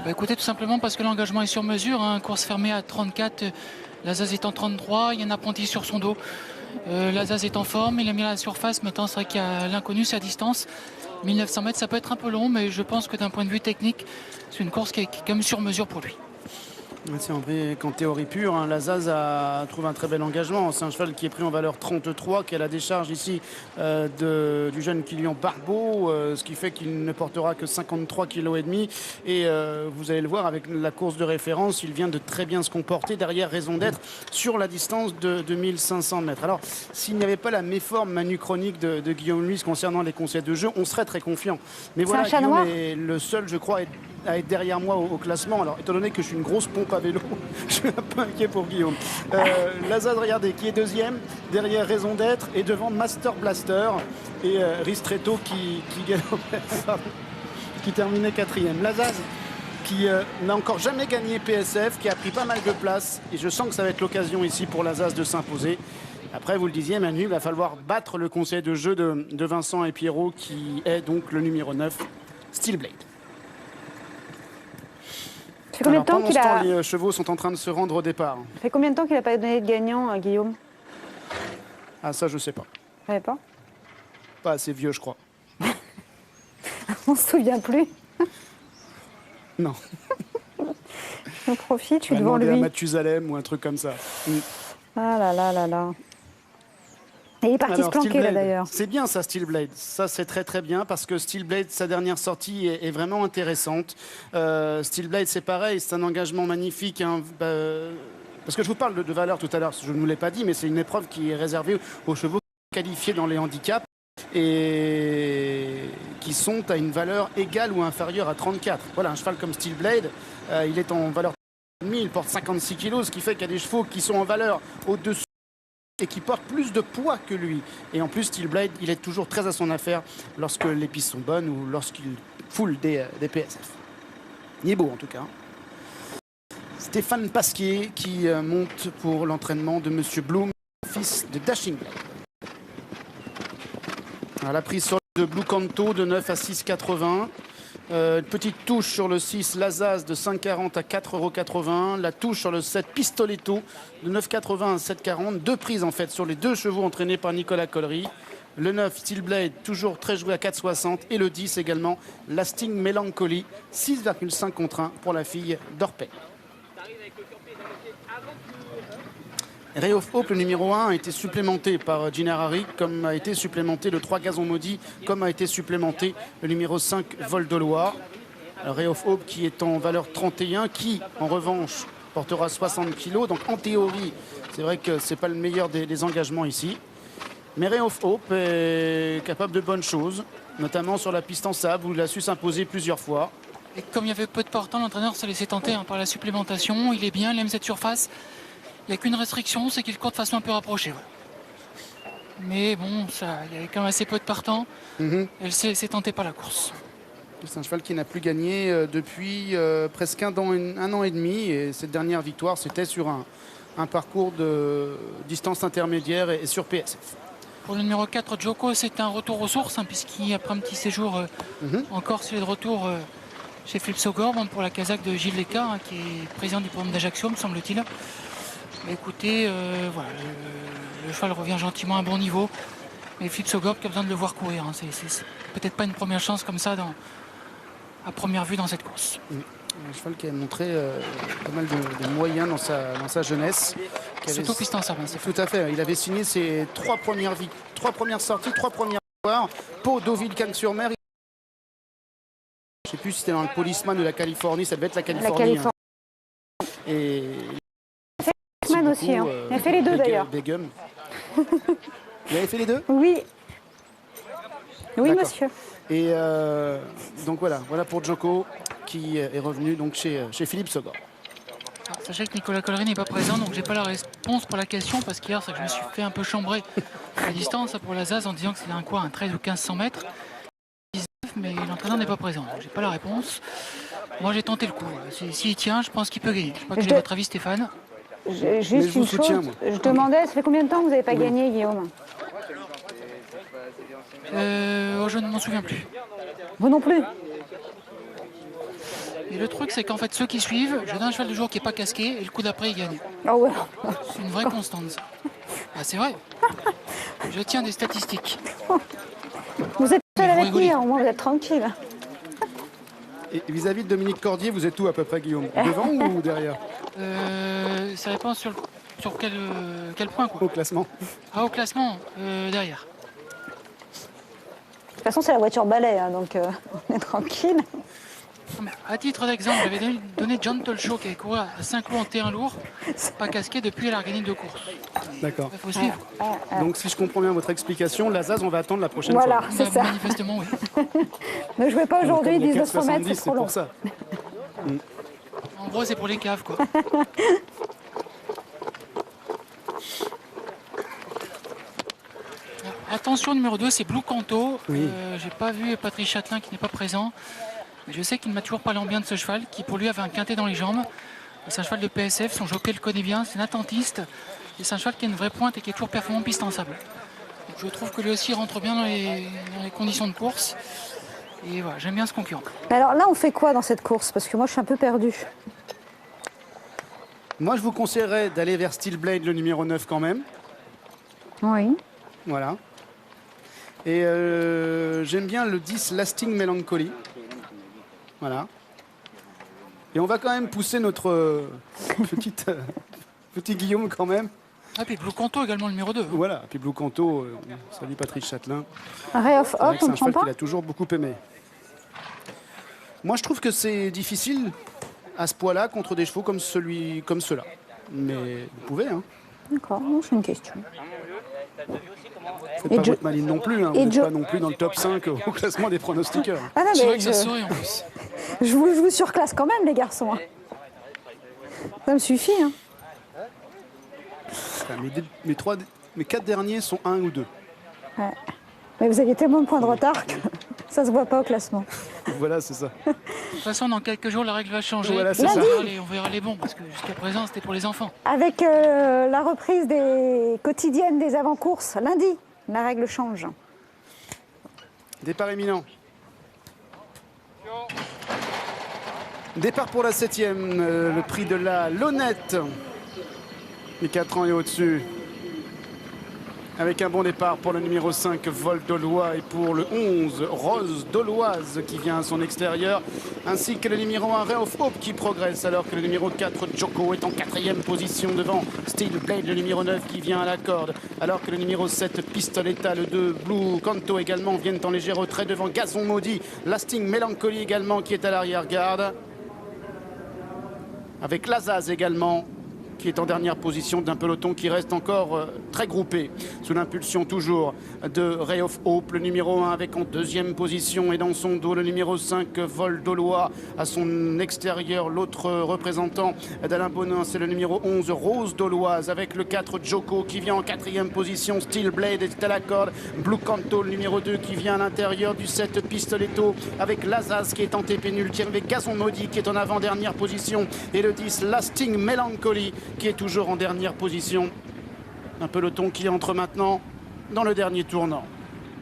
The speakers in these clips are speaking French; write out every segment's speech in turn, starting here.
Bah, écoutez, tout simplement parce que l'engagement est sur mesure, hein. Course fermée à 34, Lazaz est en 33, il y a un apprenti sur son dos. Lazaz est en forme, il a mis à la surface, maintenant c'est vrai qu'il y a l'inconnu, c'est à distance. 1900 mètres, ça peut être un peu long, mais je pense que d'un point de vue technique, c'est une course qui est quand même sur mesure pour lui. C'est en vrai qu'en théorie pure, hein, Lazaz trouve un très bel engagement. C'est un cheval qui est pris en valeur 33, qui a la décharge ici du jeune Kylian Barbeau, ce qui fait qu'il ne portera que 53,5 kg. Et vous allez le voir avec la course de référence, il vient de très bien se comporter derrière Raison d'être sur la distance de 2500 mètres. Alors, s'il n'y avait pas la méforme Manu Chronique de Guillaume Luis concernant les conseils de jeu, on serait très confiant. Mais voilà, Guillaume est le seul, je crois, à être derrière moi au classement. Alors, étant donné que je suis une grosse pompe à vélo, je suis un peu inquiet pour Guillaume. Lazaz, regardez, qui est deuxième, derrière Raison d'être, et devant Master Blaster et Ristretto qui terminait quatrième. Lazaz, qui n'a encore jamais gagné PSF, qui a pris pas mal de place, et je sens que ça va être l'occasion ici pour Lazaz de s'imposer. Après, vous le disiez, Manu, il va falloir battre le conseil de jeu de Vincent et Pierrot, qui est donc le numéro 9, Steelblade. Ça fait combien de temps qu'il a... Les chevaux sont en train de se rendre au départ. Ça fait combien de temps qu'il n'a pas donné de gagnant, Guillaume? Ah, ça, je sais pas. Vous savez pas? Pas assez vieux, je crois. On se souvient plus. Non. On profite, je suis devant devant lui. À Mathusalem ou un truc comme ça. Ah là là là là. Et il est parti se planquer là d'ailleurs. C'est bien ça, Steelblade. Ça, c'est très très bien parce que Steelblade, sa dernière sortie est vraiment intéressante. Steelblade, c'est pareil, c'est un engagement magnifique. Hein, parce que je vous parle de valeur tout à l'heure, je ne vous l'ai pas dit, mais c'est une épreuve qui est réservée aux chevaux qualifiés dans les handicaps et qui sont à une valeur égale ou inférieure à 34. Voilà, un cheval comme Steelblade, il est en valeur 1000, il porte 56 kg, ce qui fait qu'il y a des chevaux qui sont en valeur au-dessus et qui portent plus de poids que lui. Et en plus, Steelblade, il est toujours très à son affaire lorsque les pistes sont bonnes ou lorsqu'il foule des PSF. Il est beau en tout cas. Stéphane Pasquier qui monte pour l'entraînement de Monsieur Bloom, fils de Dashing Blade. Alors, la prise sur de Blue Canto de 9 à 6,80. Une petite touche sur le 6 Lazaz de 5,40 à 4,80 €. La touche sur le 7 Pistoletto de 9,80 à 7,40 €. Deux prises en fait sur les deux chevaux entraînés par Nicolas Collery. Le 9 Steelblade toujours très joué à 4,60 et le 10 également Lasting Melancholy 6,5 contre 1 pour la fille d'Orpey. Ray of Hope, le numéro 1, a été supplémenté par Ginarari, comme a été supplémenté le 3 Gazon Maudit, comme a été supplémenté le numéro 5 Vol de Loire. Ray of Hope qui est en valeur 31, qui en revanche portera 60 kg. Donc en théorie, c'est vrai que ce n'est pas le meilleur des engagements ici. Mais Ray of Hope est capable de bonnes choses, notamment sur la piste en sable où il a su s'imposer plusieurs fois. Et comme il y avait peu de portants, l'entraîneur s'est laissé tenter par la supplémentation. Il est bien, il aime cette surface. Il n'y a qu'une restriction, c'est qu'il court de façon un peu rapprochée. Voilà. Mais bon, il y avait quand même assez peu de partants. Elle s'est tentée par la course. C'est un cheval qui n'a plus gagné depuis presque un an et demi. Et cette dernière victoire, c'était sur un parcours de distance intermédiaire et sur PSF. Pour le numéro 4, Joko, c'est un retour aux sources, puisqu'après un petit séjour en Corse, il est de retour chez Philippe Sogor, pour la casaque de Gilles Lécart, qui est président du programme d'Ajaccio, me semble-t-il. Écoutez, voilà, le cheval revient gentiment à un bon niveau. Mais Philippe Sogor qui a besoin de le voir courir. C'est peut-être pas une première chance comme ça à première vue dans cette course. Un cheval qui a montré pas mal de moyens dans sa jeunesse. Surtout piste en sable. Tout à fait. Il avait signé ses trois premières sorties, 3 premières victoires. Pau, Deauville, Cannes-sur-Mer. Je ne sais plus si c'était dans le Policeman ou la Californie. Ça devait être la Californie. Hein. Et aussi, hein. Il a fait les deux d'ailleurs. Il avait fait les deux? Oui. Oui, monsieur. Et donc voilà pour Joko qui est revenu donc chez Philippe Sogor. Sachez que Nicolas Collery n'est pas présent, donc j'ai pas la réponse pour la question parce qu'hier je me suis fait un peu chambrer à distance pour Lazaz en disant que c'était un 13 ou 1500 mètres. 19, mais l'entraîneur n'est pas présent, donc j'ai pas la réponse. Moi j'ai tenté le coup. S'il tient, je pense qu'il peut gagner. Je crois que j'ai votre avis, Stéphane. Juste une chose, je demandais, ça fait combien de temps que vous n'avez pas gagné, Guillaume? Je ne m'en souviens plus. Vous non plus? Et le truc, c'est qu'en fait, ceux qui suivent, je donne un cheval de jour qui n'est pas casqué et le coup d'après, il gagne. Ah ouais. C'est une vraie constante. Ça. Ah, c'est vrai. Je tiens des statistiques. Vous êtes seul Ils vont avec rigoler. lui, au moins vous êtes tranquille. Et vis-à-vis de Dominique Cordier, vous êtes où à peu près, Guillaume? Devant ou derrière? Ça dépend sur quel point. Quoi. Au classement. Ah, au classement, derrière. De toute façon, c'est la voiture balai, hein, donc on est tranquille. Non, mais à titre d'exemple, j'avais donné John Tolshaw qui avait couru à 5 lots en terrain lourd, pas casqué depuis la gagnée de course. D'accord. Il faut suivre. Donc si je comprends bien votre explication, la ZAZ, on va attendre la prochaine Voilà, fois. c'est Bah, ça. manifestement, oui. Ne jouez pas aujourd'hui, Comme les 1900 mètres, 4,70, c'est c'est trop long. pour ça. En gros, c'est pour les caves, quoi. Attention, numéro 2, c'est Blue Canto. Oui. J'ai pas vu Patrice Châtelain qui n'est pas présent. Mais je sais qu'il ne m'a toujours pas parlé en bien de ce cheval, qui pour lui avait un quintet dans les jambes. C'est un cheval de PSF, son jockey le connaît bien, c'est un attentiste. Et c'est un cheval qui a une vraie pointe et qui est toujours performant piste en sable. Donc je trouve que lui aussi rentre bien dans les conditions de course. Et voilà, j'aime bien ce concurrent. Alors là, on fait quoi dans cette course? Parce que moi, je suis un peu perdue. Moi, je vous conseillerais d'aller vers Steel Blade, le numéro 9 quand même. Oui. Voilà. Et j'aime bien le 10 Lasting Melancholy. Voilà. Et on va quand même pousser notre petit Guillaume quand même. Ah, puis Blue Canto également le numéro 2. Voilà. Puis Blue Canto, salut Patrice Châtelain. Ray of C'est vrai Hope, que c'est on un ne prend cheval pas? qu'il a toujours beaucoup aimé. Moi, je trouve que c'est difficile à ce poids-là contre des chevaux comme ceux-là. Mais vous pouvez, hein. D'accord, non, c'est une question. Faites Et pas Jo- votre maline non plus. Hein. Vous et n'êtes Jo- pas non plus dans le top 5 au classement des pronostiqueurs. Ah non, C'est vrai mais que ça se saurait en plus. je vous surclasse quand même, les garçons. Hein. Ça me suffit. Hein. Enfin, mes 4 derniers sont 1 ou 2. Ouais. Mais vous aviez tellement de points de retard que ça se voit pas au classement. Voilà, c'est ça. De toute façon, dans quelques jours, la règle va changer. Voilà, Puis c'est ça. on verra les bons, parce que jusqu'à présent, c'était pour les enfants. Avec la reprise des quotidiennes des avant-courses, lundi, la règle change. Départ éminent. Départ pour la 7e, le prix de la Lonnette. Les 4 ans et au-dessus. Avec un bon départ pour le numéro 5, Vol Dolois, et pour le 11, Rose Doloise, qui vient à son extérieur, ainsi que le numéro 1, Ray of Hope, qui progresse, alors que le numéro 4, Joko, est en 4e position devant Steel Blade, le numéro 9, qui vient à la corde, alors que le numéro 7, Pistoletta, le 2, Blue Canto également, viennent en léger retrait devant Gazon Maudit, Lasting Melancholy également, qui est à l'arrière-garde, avec Lazaz également, qui est en dernière position d'un peloton qui reste encore très groupé, sous l'impulsion toujours de Ray of Hope, le numéro 1, avec en 2e position, et dans son dos le numéro 5, Vol Dolois, à son extérieur l'autre représentant d'Alain Bonin, c'est le numéro 11, Rose Doloise, avec le 4, Joko, qui vient en 4e position, Steel Blade est à la corde, Blue Canto, le numéro 2, qui vient à l'intérieur du 7, Pistoletto, avec Lazaz qui est en TP ultime, avec Gazon Maudit qui est en avant-dernière position, et le 10, Lasting Melancholy, qui est toujours en dernière position. Un peloton qui entre maintenant dans le dernier tournant.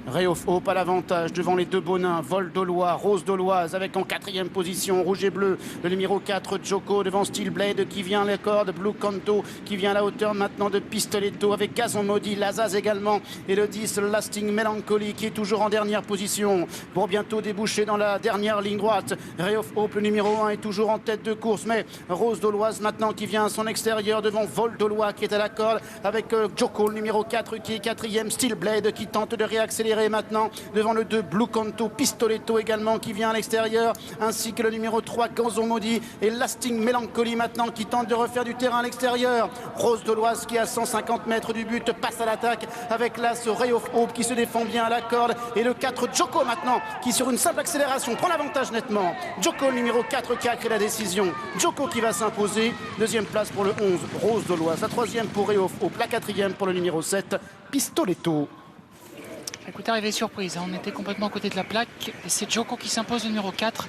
Ray of Hope à l'avantage devant les deux Bonins, Vol Dolois, Rose Doloise, avec en 4e position rouge et bleu le numéro 4, Joko, devant Steel Blade qui vient à la corde, Blue Canto qui vient à la hauteur maintenant de Pistoletto, avec Gazon Maudit, Lazaz également, et le 10, Lasting Melancholy, qui est toujours en dernière position pour bientôt déboucher dans la dernière ligne droite. Ray of Hope, le numéro 1, est toujours en tête de course, mais Rose Doloise maintenant qui vient à son extérieur devant Vol Dolois qui est à la corde, avec Joko, le numéro 4, qui est 4e, Steel Blade qui tente de réaccélérer maintenant devant le 2, Blue Canto, Pistoletto également qui vient à l'extérieur, ainsi que le numéro 3, Gazon Maudit, et Lasting Melancholy maintenant qui tente de refaire du terrain à l'extérieur. Rose Doloise qui, à 150 mètres du but, passe à l'attaque avec l'as Ray of Hope qui se défend bien à la corde, et le 4, Joko maintenant qui, sur une simple accélération, prend l'avantage nettement. Joko, le numéro 4, qui a créé la décision. Joko qui va s'imposer. 2e place pour le 11, Rose Doloise. La 3e pour Ray of Hope. La 4e pour le numéro 7, Pistoletto. Écoutez, arrivée surprise, hein. On était complètement à côté de la plaque. Et c'est Joko qui s'impose, le numéro 4.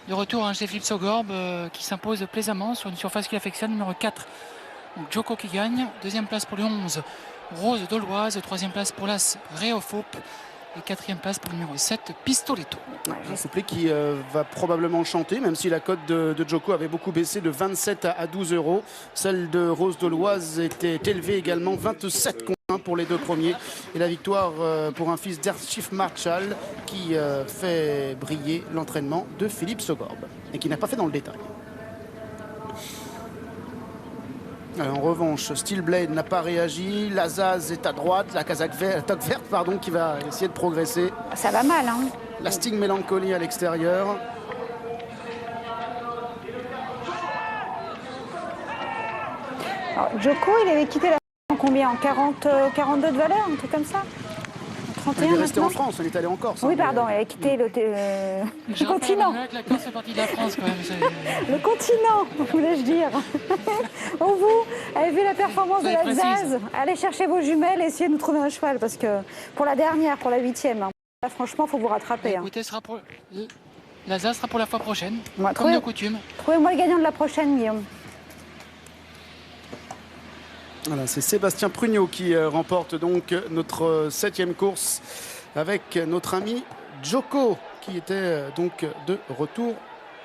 De retour chez Philippe Sogorb, qui s'impose plaisamment sur une surface qu'il affectionne, numéro 4. Donc Joko qui gagne. 2e place pour le 11, Rose Doloise. 3e place pour l'As Ray of Hope. Et 4e place pour le numéro 7, Pistoletto. Un couplet qui va probablement chanter, même si la cote de Joko avait beaucoup baissé de 27 à 12 euros. Celle de Rose de l'Oise était élevée également, 27 contre 1 pour les deux premiers. Et la victoire pour un fils d'Archief Marshall qui fait briller l'entraînement de Philippe Sogorb et qui n'a pas fait dans le détail. En revanche, Steel Blade n'a pas réagi. L'Azaz est à droite, la toque verte pardon, qui va essayer de progresser. Ça va mal, hein. La Sting Melancholy à l'extérieur. Joko, il avait quitté la en combien? En 40, 42 de valeur, un truc comme ça? 31 Il est resté maintenant en France, on est allé en Corse. Oui, hein, pardon, il a quitté le continent. La Corse fait partie de la France quand même. Le continent, voulais-je dire. Bon, vous avez vu la performance de Soyez la précise. Zaz. Allez chercher vos jumelles et essayez de nous trouver un cheval, parce que pour la dernière, pour la 8e, hein, là, franchement, il faut vous rattraper. Hein. Écoutez, la ZAS sera pour la fois prochaine, Moi, comme de coutume. Trouvez-moi le gagnant de la prochaine, Guillaume. Voilà, c'est Sébastien Prugnot qui remporte donc notre 7e course avec notre ami Joko qui était donc de retour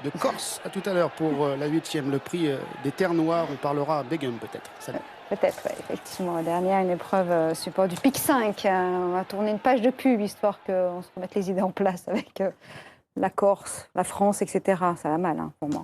de Corse. À tout à l'heure pour la 8e, le prix des Terres Noires. On parlera à Begum peut-être. Salut. Peut-être, ouais, effectivement. La dernière, une épreuve support du PIC 5. On va tourner une page de pub, histoire qu'on se remette les idées en place avec la Corse, la France, etc. Ça va mal, hein, pour moi.